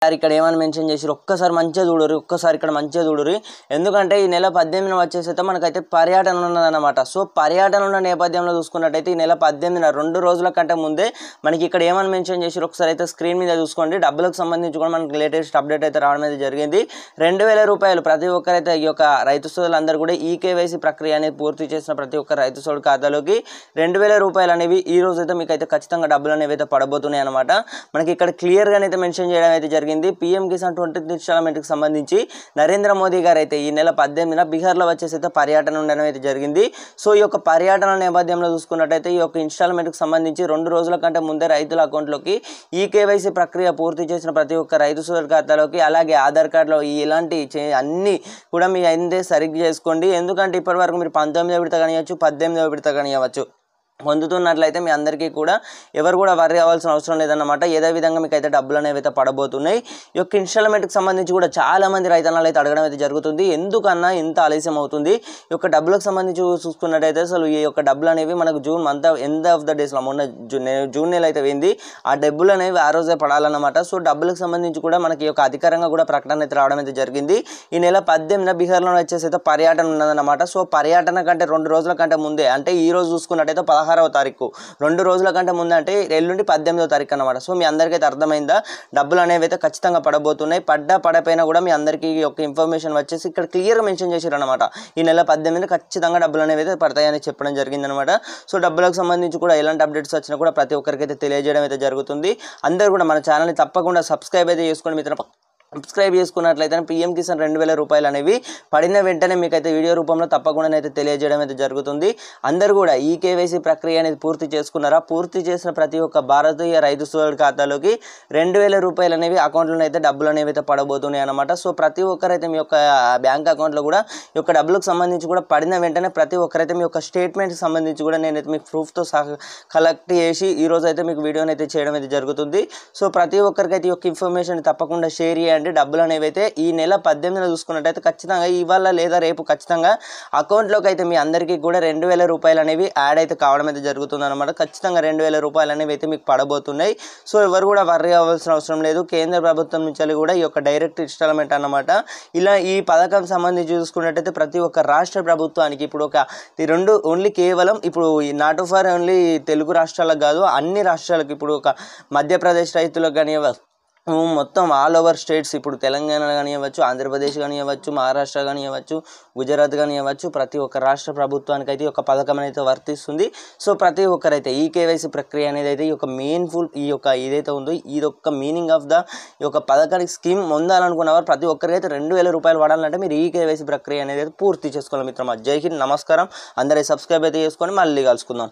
ఇక్కడ ఏమని మెన్షన్ చేసి ఒక్కసారి మంచిగా చూడరు, ఒక్కసారి ఇక్కడ మంచిగా చూడరు. ఎందుకంటే ఈ నెల 18న వచ్చేసైతే మనకైతే పర్యటన ఉన్నదన్నమాట. సో పర్యటన ఉన్న నేపథ్యంలో చూసుకున్నట్టయితే ఈ నెల 18న 2 రోజుల కంటే ముందే మనకి ఇక్కడ ఏమని మెన్షన్ చేసి ఒకసారి అయితే స్క్రీన్ మీద చూసుకోండి. డబ్బులకు సంబంధించి కూడా మనకి లేటెస్ట్ అప్డేట్ అయితే రావడం అయితే జరిగింది. 2000 రూపాయలు ప్రతి ఒక్కరైతే ఈ యొక్క రైతు సోదరులందరూ కూడా ఈ కేవైసీ ప్రక్రియ అనేది పూర్తి చేసిన ప్రతి ఒక్క రైతు సోదరు ఖాతాలోకి 2000 రూపాయలు అనేవి ఈ రోజు అయితే మీకు అయితే ఖచ్చితంగా డబ్బులు అనేవి అయితే పడబోతున్నాయి అనమాట. మనకి ఇక్కడ క్లియర్గా అయితే మెన్షన్ చేయడం అయితే జరిగింది. పీఎం కిసాన్ 20th ఇన్స్టాల్మెంట్కి సంబంధించి నరేంద్ర మోదీ గారు అయితే ఈ నెల 18న బీహార్లో వచ్చేసి అయితే పర్యటన ఉండడం అయితే జరిగింది. సో ఈ యొక్క పర్యటన నేపథ్యంలో చూసుకున్నట్టయితే ఈ యొక్క ఇన్స్టాల్మెంట్కి సంబంధించి 2 రోజుల కంటే ముందే రైతుల అకౌంట్లోకి ఈ కేవైసీ ప్రక్రియ పూర్తి చేసిన ప్రతి ఒక్క రైతు సోదరు ఖాతాలోకి అలాగే ఆధార్ కార్డులో ఇలాంటి అన్నీ కూడా మీ అయితే సరిగ్గా చేసుకోండి. ఎందుకంటే ఇప్పటివరకు మీరు 19వ విడత కానివ్వచ్చు, 18వ విడత కానివ్వచ్చు పొందుతున్నట్లయితే మీ అందరికీ కూడా ఎవరు కూడా వర్రీ అవ్వాల్సిన అవసరం లేదన్నమాట. ఏదో విధంగా మీకు అయితే డబ్బులు అనేవి అయితే పడబోతున్నాయి. ఈ యొక్క ఇన్స్టాల్మెంట్కి సంబంధించి కూడా చాలా మంది రైతన్నలు అయితే అడగడం అయితే జరుగుతుంది. ఎందుకన్నా ఇంత ఆలస్యం అవుతుంది? ఈ యొక్క డబ్బులకు సంబంధించి చూసుకున్నట్టయితే అసలు ఈ యొక్క డబ్బులు అనేవి మనకు June month end of the డేస్లో మొన్న జూన్ నెల అయితే పోయింది. ఆ డబ్బులు అనేవి ఆ రోజే పడాలన్నమాట. సో డబ్బులకు సంబంధించి కూడా మనకి ఈ యొక్క అధికారంగా కూడా ప్రకటన అయితే రావడం అయితే జరిగింది. ఈ నెల 18న బీహార్లో వచ్చేసి అయితే పర్యటన ఉన్నదన్నమాట. సో పర్యటన కంటే 2 రోజుల కంటే ముందే అంటే ఈ రోజు చూసుకున్నట్టయితే 16వ తారీఖు 2 రోజుల కంటే ముందు అంటే ఎల్లుండి 18వ తారీఖు అన్నమాట. సో మీ అందరికైతే అర్థమైందా? డబ్బులు అనేవి అయితే ఖచ్చితంగా పడబోతున్నాయి. పడపోయినా కూడా మీ అందరికీ ఒక ఇన్ఫర్మేషన్ వచ్చేసి ఇక్కడ క్లియర్గా మెన్షన్ చేశారు అనమాట. ఈ నెల 18న ఖచ్చితంగా డబ్బులు అనేవి అయితే పడతాయని చెప్పడం జరిగిందనమాట. సో డబ్బులకు సంబంధించి కూడా ఎలాంటి అప్డేట్స్ వచ్చినా కూడా ప్రతి ఒక్కరికి అయితే తెలియజేయడం అయితే జరుగుతుంది. అందరూ కూడా మన ఛానల్ని తప్పకుండా సబ్స్క్రైబ్ అయితే చేసుకోండి మిత్రం. సబ్స్క్రైబ్ చేసుకున్నట్లయితే పీఎం కిసాన్ 2000 రూపాయలు అనేవి పడిన వెంటనే మీకైతే వీడియో రూపంలో తప్పకుండా అయితే తెలియజేయడం అయితే జరుగుతుంది. అందరూ కూడా ఈ కేవైసీ ప్రక్రియ అనేది పూర్తి చేసుకున్నారా? పూర్తి చేసిన ప్రతి ఒక్క భారతీయ రైతు సోదరుడి ఖాతాలోకి 2000 రూపాయలు అనేవి అకౌంట్లో అయితే డబ్బులు అనేవి అయితే పడబోతున్నాయి అనమాట. సో ప్రతి ఒక్కరైతే మీ యొక్క బ్యాంక్ అకౌంట్లో కూడా ఈ యొక్క డబ్బులకు సంబంధించి కూడా పడిన వెంటనే ప్రతి ఒక్కరైతే మీ యొక్క స్టేట్మెంట్కి సంబంధించి కూడా నేనైతే మీకు ప్రూఫ్తో సహా కలెక్ట్ చేసి ఈరోజు అయితే మీకు వీడియోని అయితే చేయడం అయితే జరుగుతుంది. సో ప్రతి ఒక్కరికైతే ఈ యొక్క ఇన్ఫర్మేషన్ తప్పకుండా షేర్ చేయండి. డబ్బులు అనేవి అయితే ఈ నెల 18న చూసుకున్నట్టయితే ఖచ్చితంగా ఇవాళ లేదా రేపు ఖచ్చితంగా అకౌంట్లోకి అయితే మీ అందరికీ కూడా 2000 రూపాయలు అనేవి యాడ్ అయితే కావడం అయితే జరుగుతుంది అనమాట. ఖచ్చితంగా 2000 రూపాయలు అనేవి అయితే మీకు పడబోతున్నాయి. సో ఎవరు కూడా వర్రీ అవ్వాల్సిన అవసరం లేదు. కేంద్ర ప్రభుత్వం నుంచి కూడా ఈ యొక్క డైరెక్ట్ ఇన్స్టాల్మెంట్ అన్నమాట. ఇలా ఈ పథకం సంబంధించి చూసుకున్నట్టయితే ప్రతి ఒక్క రాష్ట్ర ప్రభుత్వానికి ఇప్పుడు ఈ రెండు ఓన్లీ కేవలం ఇప్పుడు నాట్ ఫర్ ఓన్లీ తెలుగు రాష్ట్రాలకు కాదు, అన్ని రాష్ట్రాలకు ఇప్పుడు ఒక మధ్యప్రదేశ్ రైతులకు కానీ మొత్తం ఆల్ ఓవర్ స్టేట్స్ ఇప్పుడు తెలంగాణ కానివ్వచ్చు, ఆంధ్రప్రదేశ్ కానివ్వచ్చు, మహారాష్ట్ర కానివ్వచ్చు, గుజరాత్ కానివ్వచ్చు, ప్రతి ఒక్క రాష్ట్ర ప్రభుత్వానికి అయితే ఒక పథకం అయితే వర్తిస్తుంది. సో ప్రతి ఒక్కరైతే ఈ కేవైసీ ప్రక్రియ అనేది అయితే ఈ యొక్క మెయిన్ఫుల్ ఈ యొక్క ఏదైతే ఉందో ఇది ఒక మీనింగ్ ఆఫ్ ద ఈ యొక్క పథకానికి స్కీమ్ పొందాలనుకున్న వారు ప్రతి ఒక్కరికైతే 2000 రూపాయలు పడాలంటే మీరు ఈ కేవైసీ ప్రక్రియ అనేది అయితే పూర్తి చేసుకోవాలి మిత్రమా. జై హింద్, నమస్కారం. అందరూ సబ్స్క్రైబ్ అయితే చేసుకొని మళ్ళీ కలుసుకుందాం.